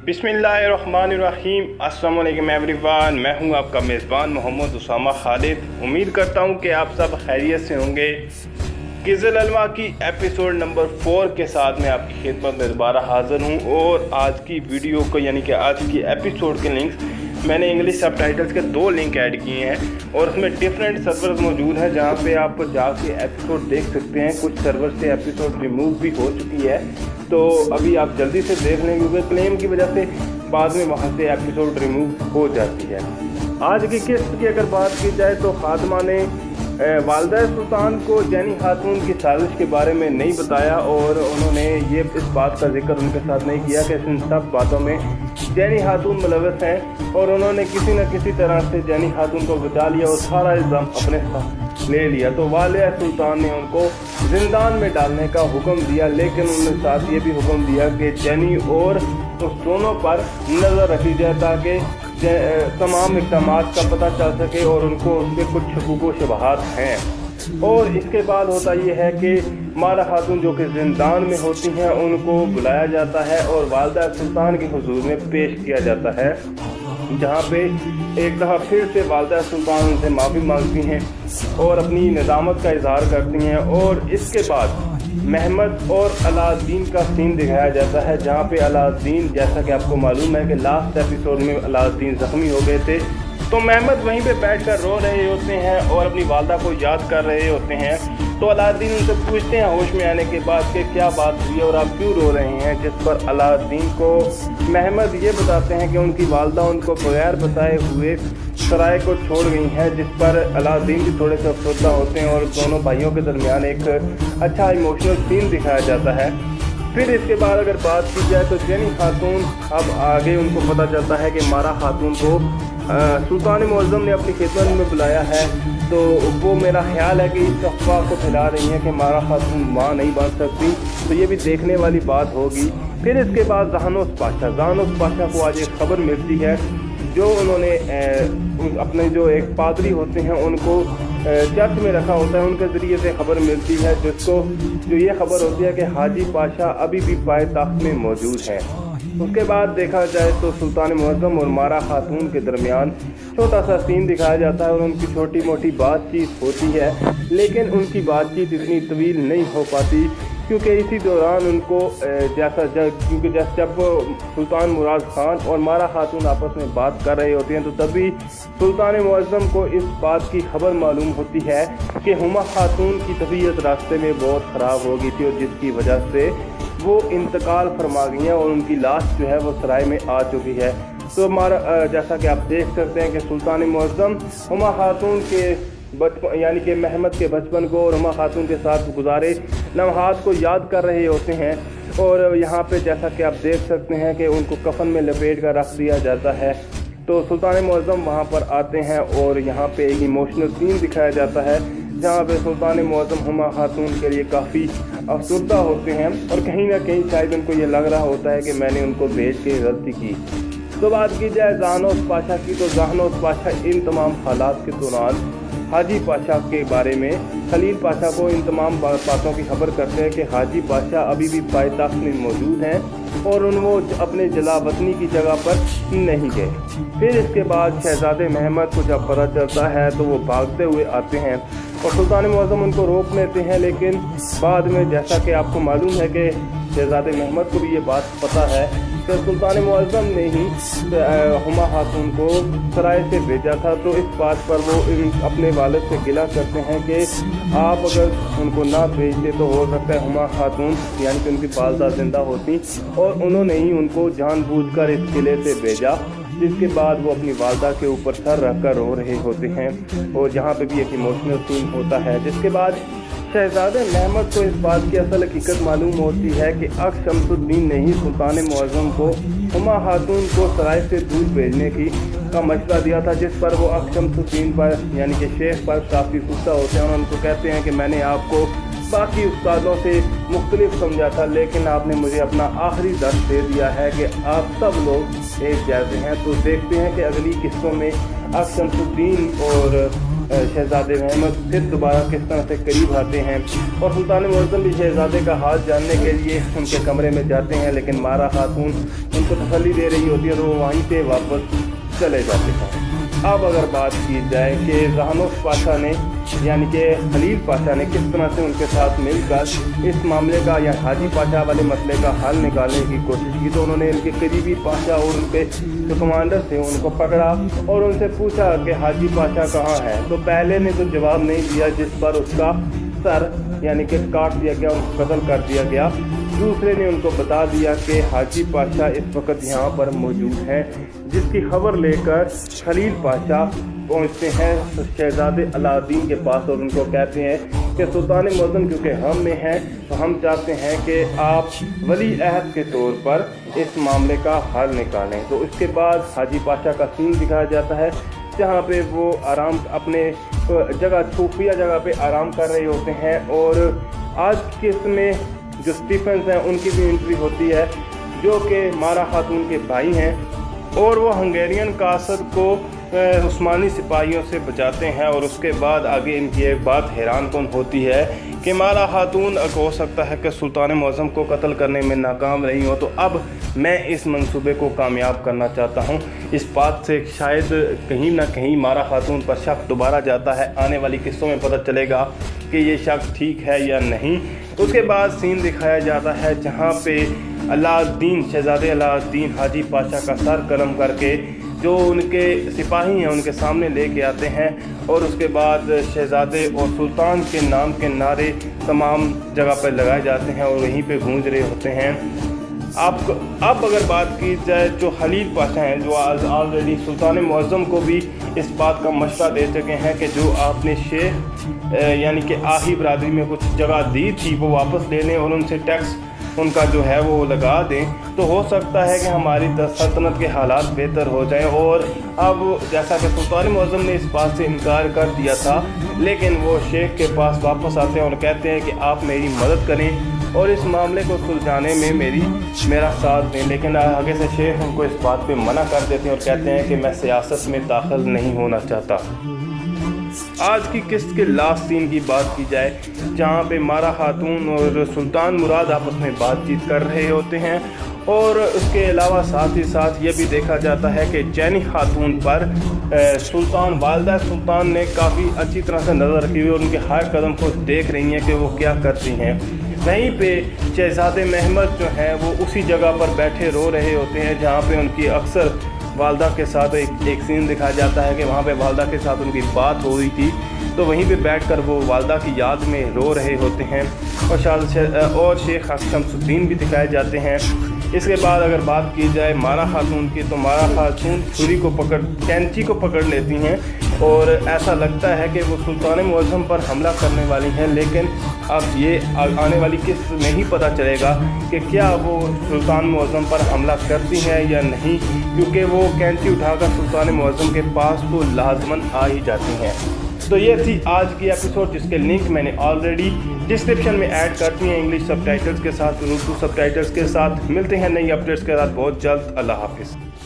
बिस्मिल्लाहिर्रहमानिर्रहीम। अस्सलाम वालेकुम एवरीवन, मैं हूं आपका मेज़बान मोहम्मद उसामा खालिद। उम्मीद करता हूं कि आप सब खैरियत से होंगे। किज़ल अलमा की एपिसोड नंबर 4 के साथ मैं आपकी खिदमत में दोबारा हाज़िर हूं। और आज की वीडियो को यानी कि आज की एपिसोड के लिंक्स मैंने इंग्लिश सब टाइटल्स के 2 लिंक ऐड किए हैं और उसमें डिफरेंट सर्वर्स मौजूद हैं जहां पे आप जाके एपिसोड देख सकते हैं। कुछ सर्वर से एपिसोड रिमूव भी हो चुकी है, तो अभी आप जल्दी से देख लें क्योंकि क्लेम की वजह से बाद में वहां से एपिसोड रिमूव हो जाती है। आज की किस्त की अगर बात की जाए तो खातमा ने वालदा सुल्तान को जैनी खातून की साजिश के बारे में नहीं बताया और उन्होंने ये इस बात का जिक्र उनके साथ नहीं किया कि इन सब बातों में जैनी खातून मुलव्वस हैं और उन्होंने किसी न किसी तरह से जैनी खातून को बचा लिया और सारा इल्ज़ाम अपने साथ ले लिया। तो वालिया सुल्तान ने उनको जिंदान में डालने का हुक्म दिया, लेकिन उन्होंने साथ ये भी हुक्म दिया कि जैनी और उस दोनों पर नज़र रखी जाए ताकि तमाम इक़दामात का पता चल सके और उनको उन पर कुछ हुकूक व शुबहात हैं। और इसके बाद होता ये है कि मारा खातून जो कि जिंदान में होती हैं उनको बुलाया जाता है और वालदा सुल्तान के हुजूर में पेश किया जाता है, जहाँ पे एक दफ़ा फिर से वालदा सुल्तान उनसे माफ़ी मांगती हैं और अपनी निज़ामत का इजहार करती हैं। और इसके बाद महमद और अलाउद्दीन का सीन दिखाया जाता है, जहाँ पे अलाउद्दीन, जैसा कि आपको मालूम है कि लास्ट एपिसोड में अलाउद्दीन ज़ख्मी हो गए थे, तो महमद वहीं पे बैठकर रो रहे होते हैं और अपनी वालदा को याद कर रहे होते हैं। तो अलाउद्दीन उनसे पूछते हैं होश में आने के बाद कि क्या बात हुई और आप क्यों रो रहे हैं, जिस पर अलाउद्दीन को महमद ये बताते हैं कि उनकी वालदा उनको बगैर बताए हुए सराय को छोड़ गई हैं, जिस पर अलाउद्दीन भी थोड़े से अफसरदा होते हैं और दोनों भाइयों के दरमियान एक अच्छा इमोशनल सीन दिखाया जाता है। फिर इसके बाद अगर बात की जाए तो जैनी खातून, अब आगे उनको पता चलता है कि मारा खातून को सुल्तान मुअज़्ज़म ने अपनी खिदमत में बुलाया है, तो वो मेरा ख्याल है कि इस अफ़वाह को फैला रही हैं कि मारा खातून माँ नहीं बन सकती, तो ये भी देखने वाली बात होगी। फिर इसके बाद जहानोस पाशा को आज एक खबर मिलती है, जो उन्होंने अपने जो एक पादरी होते हैं उनको चर्च में रखा होता है, उनके ज़रिए से खबर मिलती है, जो ये खबर होती है कि हाजी पाशा अभी भी पायताख्त में मौजूद हैं। उसके बाद देखा जाए तो सुल्तान मुअज़्ज़म और मारा खातून के दरमियान छोटा सा सीन दिखाया जाता है और उनकी छोटी मोटी बातचीत होती है, लेकिन उनकी बातचीत इतनी तवील नहीं हो पाती क्योंकि इसी दौरान उनको जब सुल्तान मुराद खान और मारा खातून आपस में बात कर रहे होते हैं तो तभी सुल्तान मुअज़्ज़म को इस बात की खबर मालूम होती है कि हुमा खातून की तबीयत रास्ते में बहुत ख़राब हो गई थी और जिसकी वजह से वो इंतकाल फरमा गई हैं और उनकी लाश जो है वो सराय में आ चुकी है। तो हमारा जैसा कि आप देख सकते हैं कि सुल्तान मुअज़्ज़म हुमा खातून के बचपन यानी कि महमद के बचपन को और हुमा खातून के साथ गुजारे लम्हात को याद कर रहे होते हैं। और यहाँ पे जैसा कि आप देख सकते हैं कि उनको कफन में लपेट कर रख दिया जाता है। तो सुल्तान मुअज़्ज़म वहाँ पर आते हैं और यहाँ पे एक इमोशनल सीन दिखाया जाता है, जहाँ पे सुल्तान मुअज़्ज़म हुमा खातून के लिए काफ़ी अफसरदा होते हैं और कहीं ना कहीं शायद उनको ये लग रहा होता है कि मैंने उनको भेज के गलती की। तो बात की जाए जहानोस पाशा की, तो जहानोस पाशा इन तमाम हालात के दौरान हाजी पाशा के बारे में खलील पाशा को इन तमाम बातों की खबर करते हैं कि हाजी पाशा अभी भी पायताख्त में मौजूद हैं और वो अपने जलावतनी की जगह पर नहीं गए। फिर इसके बाद शहजादे महमद को जब पता चलता है तो वो भागते हुए आते हैं और सुल्तान मुअज़्ज़म उनको रोक लेते हैं, लेकिन बाद में जैसा कि आपको मालूम है कि शहजादे महमद को भी ये बात पता है कि सुल्तान मुअज़्ज़म ने ही हुमा खातून को सराय से भेजा था। तो इस बात पर वो अपने वालिद से गिला करते हैं कि आप अगर उनको ना भेजते तो हो सकता है हुमा खातून यानी कि उनकी वालदा जिंदा होती, और उन्होंने ही उनको जानबूझकर इस किले से भेजा, जिसके बाद वो अपनी वालदा के ऊपर सर रखकर रो रहे होते हैं और यहाँ पे भी एक इमोशनल सीन होता है। जिसके बाद शहजादे महमद को इस बात की असल हकीकत मालूम होती है कि अक्स शम्सुद्दीन ने ही सुल्तान मुअज़्ज़म को हुमा खातून को सराय से दूर भेजने का मशवरा दिया था, जिस पर वो अक्स शम्सुद्दीन पर यानी कि शेख पर काफ़ी गुस्सा होते हैं और उनको कहते हैं कि मैंने आपको बाकी उस्तादों से मुख्तलिफ समझा था, लेकिन आपने मुझे अपना आखिरी दर्स दे दिया है कि आप सब लोग एक जैसे हैं। तो देखते हैं कि अगली किस्तों में अक्स शम्सुद्दीन और शहज़ादे महमद फिर दोबारा किस तरह से करीब आते हैं और सुल्तान मुअज़्ज़म भी शहज़ादे का हाल जानने के लिए उनके कमरे में जाते हैं, लेकिन मारा खातून उनको तसल्ली दे रही होती है तो वो वहीं से वापस चले जाते हैं। अब अगर बात की जाए कि ज़हानोफ़ पाशा ने यानी कि खलील पाशा ने किस तरह से उनके साथ मिलकर इस मामले का या हाजी पाशा वाले मसले का हल निकालने की कोशिश की, तो उन्होंने उनके करीबी पाशा और उनके जो कमांडर थे उनको पकड़ा और उनसे पूछा कि हाजी पाशा कहाँ है। तो पहले ने तो जवाब नहीं दिया, जिस पर उसका सर यानी कि काट दिया गया, उनको कत्ल कर दिया गया। दूसरे ने उनको बता दिया कि हाजी पाशा इस वक्त यहाँ पर मौजूद हैं, जिसकी खबर लेकर खलील पाशा पहुँचते हैं शहज़ादे अलाउद्दीन के पास और उनको कहते हैं कि सुल्तान मुअज़्ज़म क्योंकि हम में हैं तो हम चाहते हैं कि आप वली अहद के तौर पर इस मामले का हल निकालें। तो इसके बाद हाजी पाशा का सीन दिखाया जाता है जहाँ पे वो आराम अपने जगह खुफिया जगह पे आराम कर रहे होते हैं और आज के इसमें जो स्टीफेंस हैं उनकी भी एंट्री होती है जो कि मारा खातून के भाई हैं और वो हंगेरियन कासद को उस्मानी सिपाहियों से बचाते हैं। और उसके बाद आगे इनकी एक बात हैरान कन होती है कि मारा खातून हो सकता है कि सुल्तान मुअज़्ज़म को कत्ल करने में नाकाम रही हो, तो अब मैं इस मंसूबे को कामयाब करना चाहता हूं। इस बात से शायद कहीं ना कहीं मारा खातून पर शक दोबारा जाता है। आने वाली किस्तों में पता चलेगा कि ये शक ठीक है या नहीं। उसके बाद सीन दिखाया जाता है जहाँ पे अलाउद्दीन शहज़ादे अलाउद्दीन हाजी पाशा का सर कलम करके जो उनके सिपाही हैं उनके सामने लेके आते हैं और उसके बाद शहज़ादे और सुल्तान के नाम के नारे तमाम जगह पर लगाए जाते हैं और वहीं पे गूंज रहे होते हैं। अब अगर बात की जाए जो खलील पाशा हैं जो ऑलरेडी सुल्तान मुअज़्ज़म को भी इस बात का मशवरा दे चुके हैं कि जो आपने शेख यानी कि आही बरादरी में कुछ जगह दी थी वो वापस ले लें और उनसे टैक्स उनका जो है वो लगा दें, तो हो सकता है कि हमारी सल्तनत के हालात बेहतर हो जाएं। और अब जैसा कि सुल्तान मुअज़्ज़म ने इस बात से इनकार कर दिया था, लेकिन वो शेख के पास वापस आते हैं और कहते हैं कि आप मेरी मदद करें और इस मामले को सुलझाने में मेरा साथ दें। लेकिन आगे से शेख उनको इस बात पे मना कर देते हैं और कहते हैं कि मैं सियासत में दाखिल नहीं होना चाहता। आज की किस्त के लास्ट सीन की बात की जाए जहाँ पे मारा खातून और सुल्तान मुराद आपस में बातचीत कर रहे होते हैं और उसके अलावा साथ ही साथ ये भी देखा जाता है कि जैनी खातून पर सुल्तान वालिदा सुल्तान ने काफ़ी अच्छी तरह से नज़र रखी हुई और उनके हर कदम को देख रही हैं कि वो क्या करती हैं। वहीं पे शहज़ादे महमद जो हैं वो उसी जगह पर बैठे रो रहे होते हैं जहाँ पे उनकी अक्सर वालदा के साथ एक सीन दिखाया जाता है कि वहाँ पे वालदा के साथ उनकी बात हो रही थी, तो वहीं पे बैठकर वो वालदा की याद में रो रहे होते हैं। और शेख शमसुद्दीन भी दिखाए जाते हैं। इसके बाद अगर बात की जाए मारा खातून की, तो मारा खातून छुरी को कैंची को पकड़ लेती हैं और ऐसा लगता है कि वो सुल्तान मुअज़्ज़म पर हमला करने वाली हैं। लेकिन अब ये आने वाली किस्त में ही पता चलेगा कि क्या वो सुल्तान मुअज़्ज़म पर हमला करती हैं या नहीं, क्योंकि वो कैंची उठाकर सुल्तान मुअज़्ज़म के पास तो लाजमन आ ही जाती हैं। तो ये थी आज की एपिसोड जिसके लिंक मैंने ऑलरेडी डिस्क्रिप्शन में ऐड कर दिए हैं इंग्लिश सबटाइटल्स के साथ, उर्दू सबटाइटल्स के साथ। मिलते हैं नई अपडेट्स के साथ बहुत जल्द। अल्लाह हाफिज़।